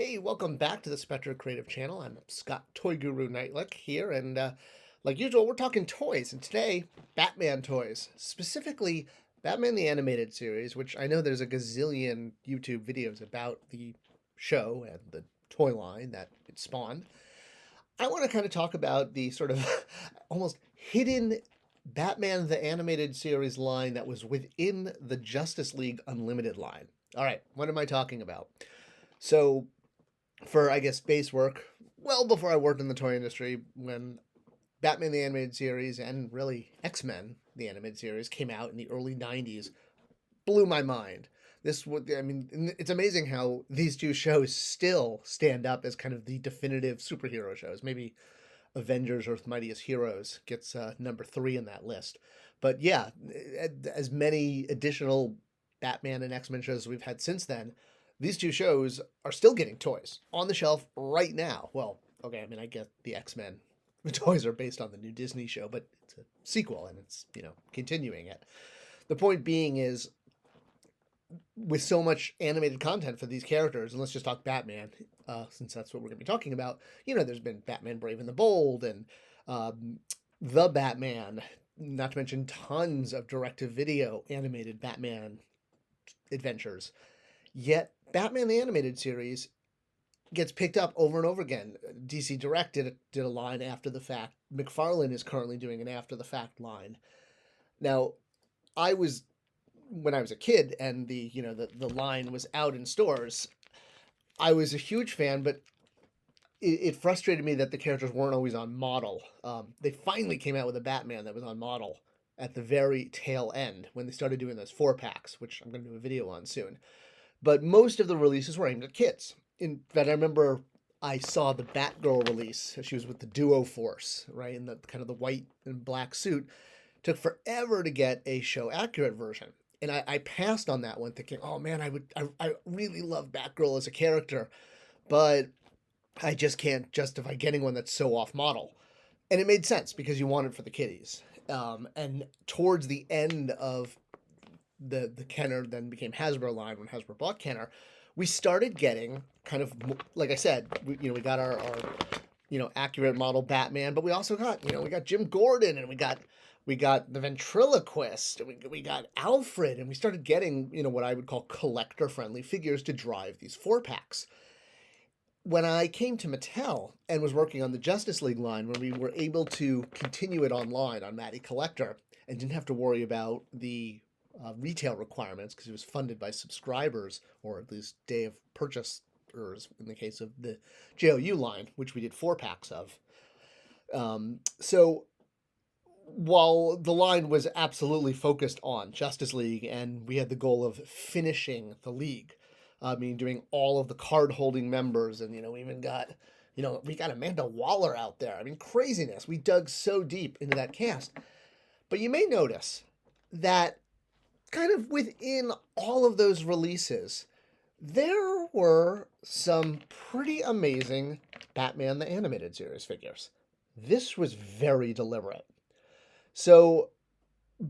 Hey, welcome back to the Spector Creative channel. I'm Scott Toy Guru Neitlich here, and like usual, we're talking toys. And today, Batman toys, specifically Batman the Animated Series, which I know there's a gazillion YouTube videos about the show and the toy line that it spawned. I want to kind of talk about the sort of almost hidden Batman the Animated Series line that was within the Justice League Unlimited line. All right, what am I talking about? So, for I guess base work, well before I worked in the toy industry, when Batman the Animated Series and really X-Men the Animated Series came out in the early 90s, blew my mind. This would, I mean, it's amazing how these two shows still stand up as kind of the definitive superhero shows. Maybe Avengers Earth Mightiest Heroes gets number 3 in that list. But yeah, as many additional Batman and X-Men shows as we've had since then, these two shows are still getting toys on the shelf right now. Well, okay, I mean, I get the X-Men toys are based on the new Disney show, but it's a sequel and it's, continuing it. The point being is, with so much animated content for these characters, and let's just talk Batman, since that's what we're going to be talking about. There's been Batman Brave and the Bold and The Batman, not to mention tons of direct-to-video animated Batman adventures. Yet, Batman the Animated Series gets picked up over and over again. DC Direct did a line after the fact. McFarlane is currently doing an after the fact line. Now, when I was a kid and the line was out in stores, I was a huge fan, but it frustrated me that the characters weren't always on model. They finally came out with a Batman that was on model at the very tail end when they started doing those 4-packs, which I'm going to do a video on soon. But most of the releases were aimed at kids. In fact, I remember I saw the Batgirl release. She was with the Duo Force, right, in the kind of the white and black suit. Took forever to get a show accurate version, and I passed on that one, thinking, oh man, I really love Batgirl as a character, but I just can't justify getting one that's so off model. And it made sense because you want it for the kiddies. And towards the end of the Kenner then became Hasbro line when Hasbro bought Kenner, we started getting kind of, like I said, we got our accurate model Batman, but we also got, we got Jim Gordon, and we got the ventriloquist, and we got Alfred, and we started getting, what I would call collector friendly figures to drive these 4-packs. When I came to Mattel and was working on the Justice League line, when we were able to continue it online on Matty Collector and didn't have to worry about the retail requirements because it was funded by subscribers, or at least day of purchasers in the case of the JLU line, which we did 4-packs of. So while the line was absolutely focused on Justice League and we had the goal of finishing the league, doing all of the card holding members, and we even got we got Amanda Waller out there. I mean, craziness. We dug so deep into that cast. But you may notice that kind of within all of those releases, there were some pretty amazing Batman the Animated Series figures. This was very deliberate. So,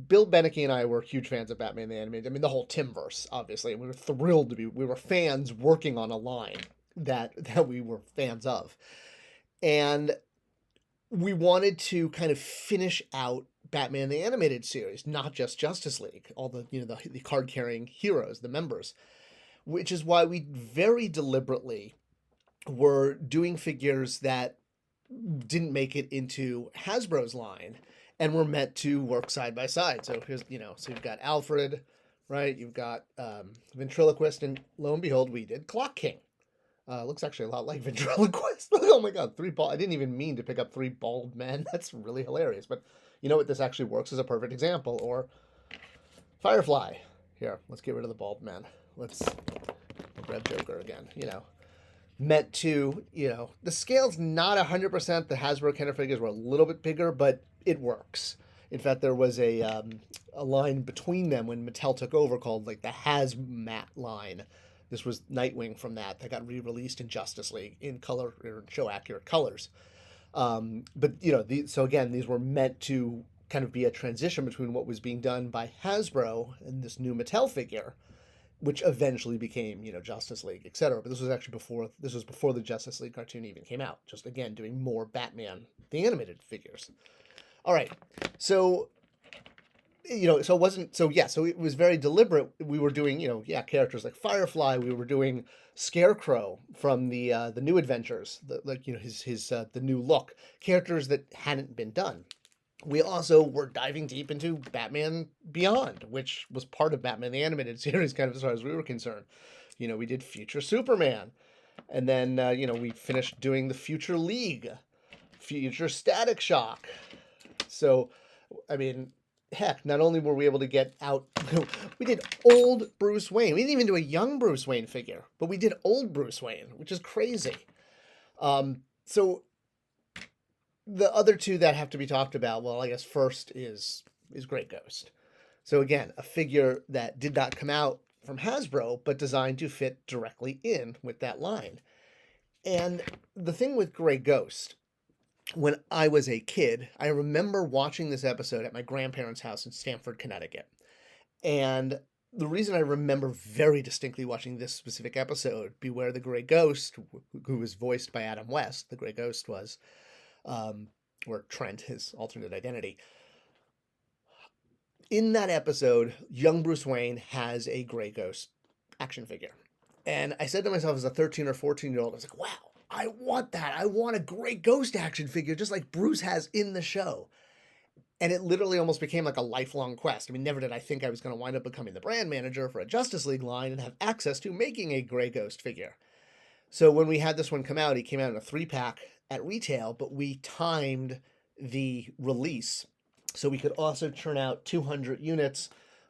Bill Beneke and I were huge fans of Batman the Animated. I mean, the whole Timverse, obviously. We were thrilled to be. We were fans working on a line that we were fans of, and we wanted to kind of finish out Batman the Animated Series, not just Justice League, all the the card carrying heroes, the members, which is why we very deliberately were doing figures that didn't make it into Hasbro's line and were meant to work side by side. So here's so you've got Alfred, right? You've got Ventriloquist, and lo and behold, we did Clock King. Looks actually a lot like Ventriloquist. Oh my god, 3 bald. I didn't even mean to pick up 3 bald men. That's really hilarious. But you know what? This actually works as a perfect example. Or Firefly. Here, let's get rid of the bald man. Let's grab Joker again. Meant to, the scale's not 100%. The Hasbro Kenner figures were a little bit bigger, but it works. In fact, there was a line between them when Mattel took over called like the Hazmat line. This was Nightwing from that got re-released in Justice League in color, or show accurate colors. But so again, these were meant to kind of be a transition between what was being done by Hasbro and this new Mattel figure. which eventually became, Justice League, etc. But this was before the Justice League cartoon even came out. Just again doing more Batman the animated figures. All right, so so it wasn't so yeah, so it was very deliberate. We were doing characters like Firefly. We were doing Scarecrow from the New Adventures, his the new look, characters that hadn't been done. We also were diving deep into Batman Beyond, which was part of Batman the Animated Series, kind of as far as we were concerned. We did Future Superman, and then we finished doing the Future League, Future Static Shock. So, I mean, heck, not only were we able to get out, we did old Bruce Wayne. We didn't even do a young Bruce Wayne figure, but we did old Bruce Wayne, which is crazy. So the other two that have to be talked about, well, I guess first is Grey Ghost. So again, a figure that did not come out from Hasbro, but designed to fit directly in with that line. And the thing with Grey Ghost, when I was a kid, I remember watching this episode at my grandparents' house in Stamford, Connecticut. And the reason I remember very distinctly watching this specific episode, Beware the Grey Ghost, who was voiced by Adam West, the Grey Ghost was, or Trent, his alternate identity. In that episode, young Bruce Wayne has a Grey Ghost action figure. And I said to myself as a 13 or 14-year-old, I was like, wow, I want that. I want a Grey Ghost action figure just like Bruce has in the show. And it literally almost became like a lifelong quest. I mean, never did I think I was going to wind up becoming the brand manager for a Justice League line and have access to making a Grey Ghost figure. So when we had this one come out, he came out in a 3-pack at retail, but we timed the release so we could also churn out 200 units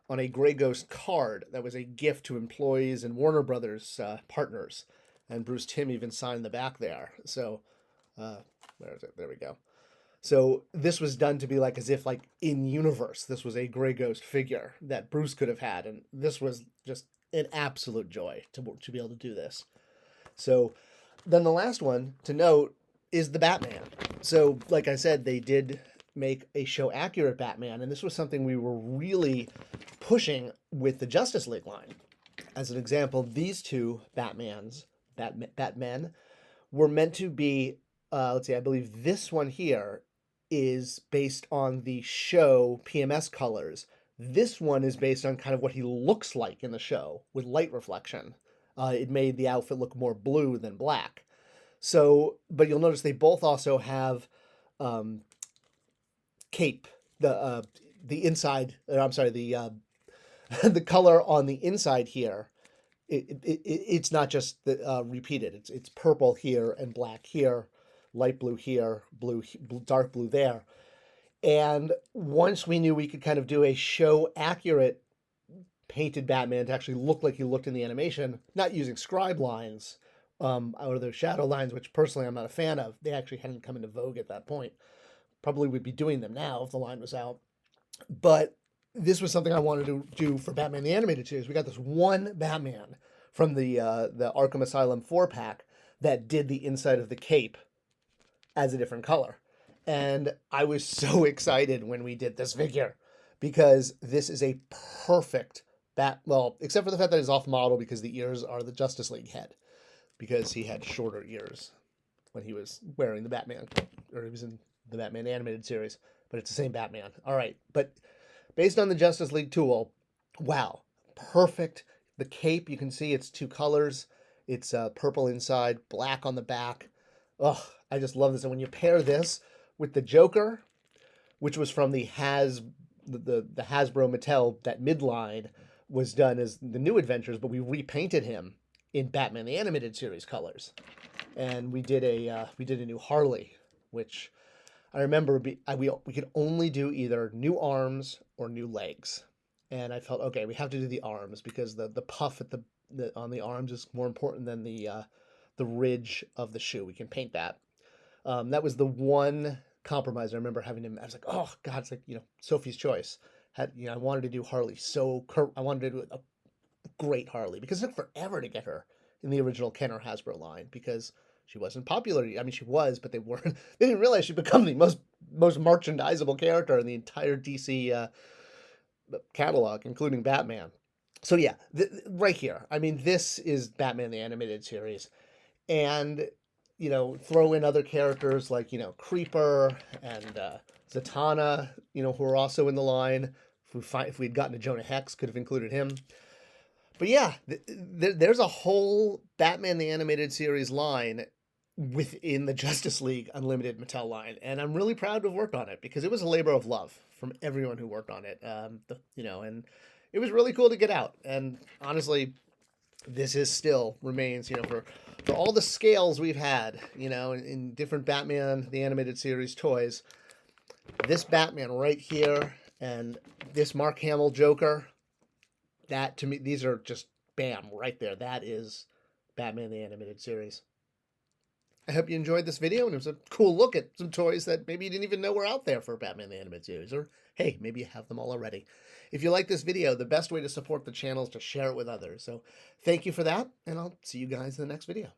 on a Grey Ghost card that was a gift to employees and Warner Brothers partners. And Bruce Timm even signed the back there. So, where is it? There we go. So this was done to be like as if like in universe, this was a Grey Ghost figure that Bruce could have had. And this was just an absolute joy to be able to do this. So then the last one to note is the Batman. So like I said, they did make a show accurate Batman. And this was something we were really pushing with the Justice League line. As an example, these two Batmen were meant to be, let's see, I believe this one here is based on the show PMS colors. This one is based on kind of what he looks like in the show with light reflection. It made the outfit look more blue than black. So, but you'll notice they both also have cape, the inside, I'm sorry, the the color on the inside here. It's not just repeated. It's purple here and black here, light blue here, blue, dark blue there. And once we knew we could kind of do a show accurate painted Batman to actually look like he looked in the animation, not using scribe lines or those shadow lines, which personally I'm not a fan of. They actually hadn't come into vogue at that point. Probably would be doing them now if the line was out. But this was something I wanted to do for Batman the Animated Series. We got this one Batman from the Arkham Asylum 4-pack that did the inside of the cape as a different color. And I was so excited when we did this figure because this is a perfect well, except for the fact that it's off model because the ears are the Justice League head because he had shorter ears when he was wearing the Batman, or he was in the Batman Animated Series, but it's the same Batman. All right, but based on the Justice League tool, wow, perfect. The cape, you can see it's 2 colors. It's purple inside, black on the back. Oh, I just love this. And when you pair this with the Joker, which was from the Hasbro Mattel, that midline was done as the New Adventures, but we repainted him in Batman the Animated Series colors. And we did a new Harley, which I remember we could only do either new arms or new legs. And I felt, okay, we have to do the arms because the puff at on the arms is more important than the ridge of the shoe. We can paint that. That was the one compromise I remember having to. I was like, oh God, it's like Sophie's Choice. I wanted to do Harley I wanted to do a great Harley because it took forever to get her in the original Kenner Hasbro line because she wasn't popular. I mean, she was, but they didn't realize she'd become the most merchandisable character in the entire DC catalog, including Batman. So yeah, right here. I mean, this is Batman the Animated Series, and throw in other characters like Creeper and Zatanna, who are also in the line. If we'd gotten to Jonah Hex, could have included him. But yeah, there's a whole Batman the Animated Series line within the Justice League Unlimited Mattel line, and I'm really proud to have worked on it because it was a labor of love from everyone who worked on it. And it was really cool to get out. And honestly, this is still remains, for all the scales we've had, in different Batman the Animated Series toys. This Batman right here and this Mark Hamill Joker, that to me, these are just bam right there. That is Batman the Animated Series. I hope you enjoyed this video and it was a cool look at some toys that maybe you didn't even know were out there for Batman the Animated Series, or hey, maybe you have them all already. If you like this video, the best way to support the channel is to share it with others. So thank you for that, and I'll see you guys in the next video.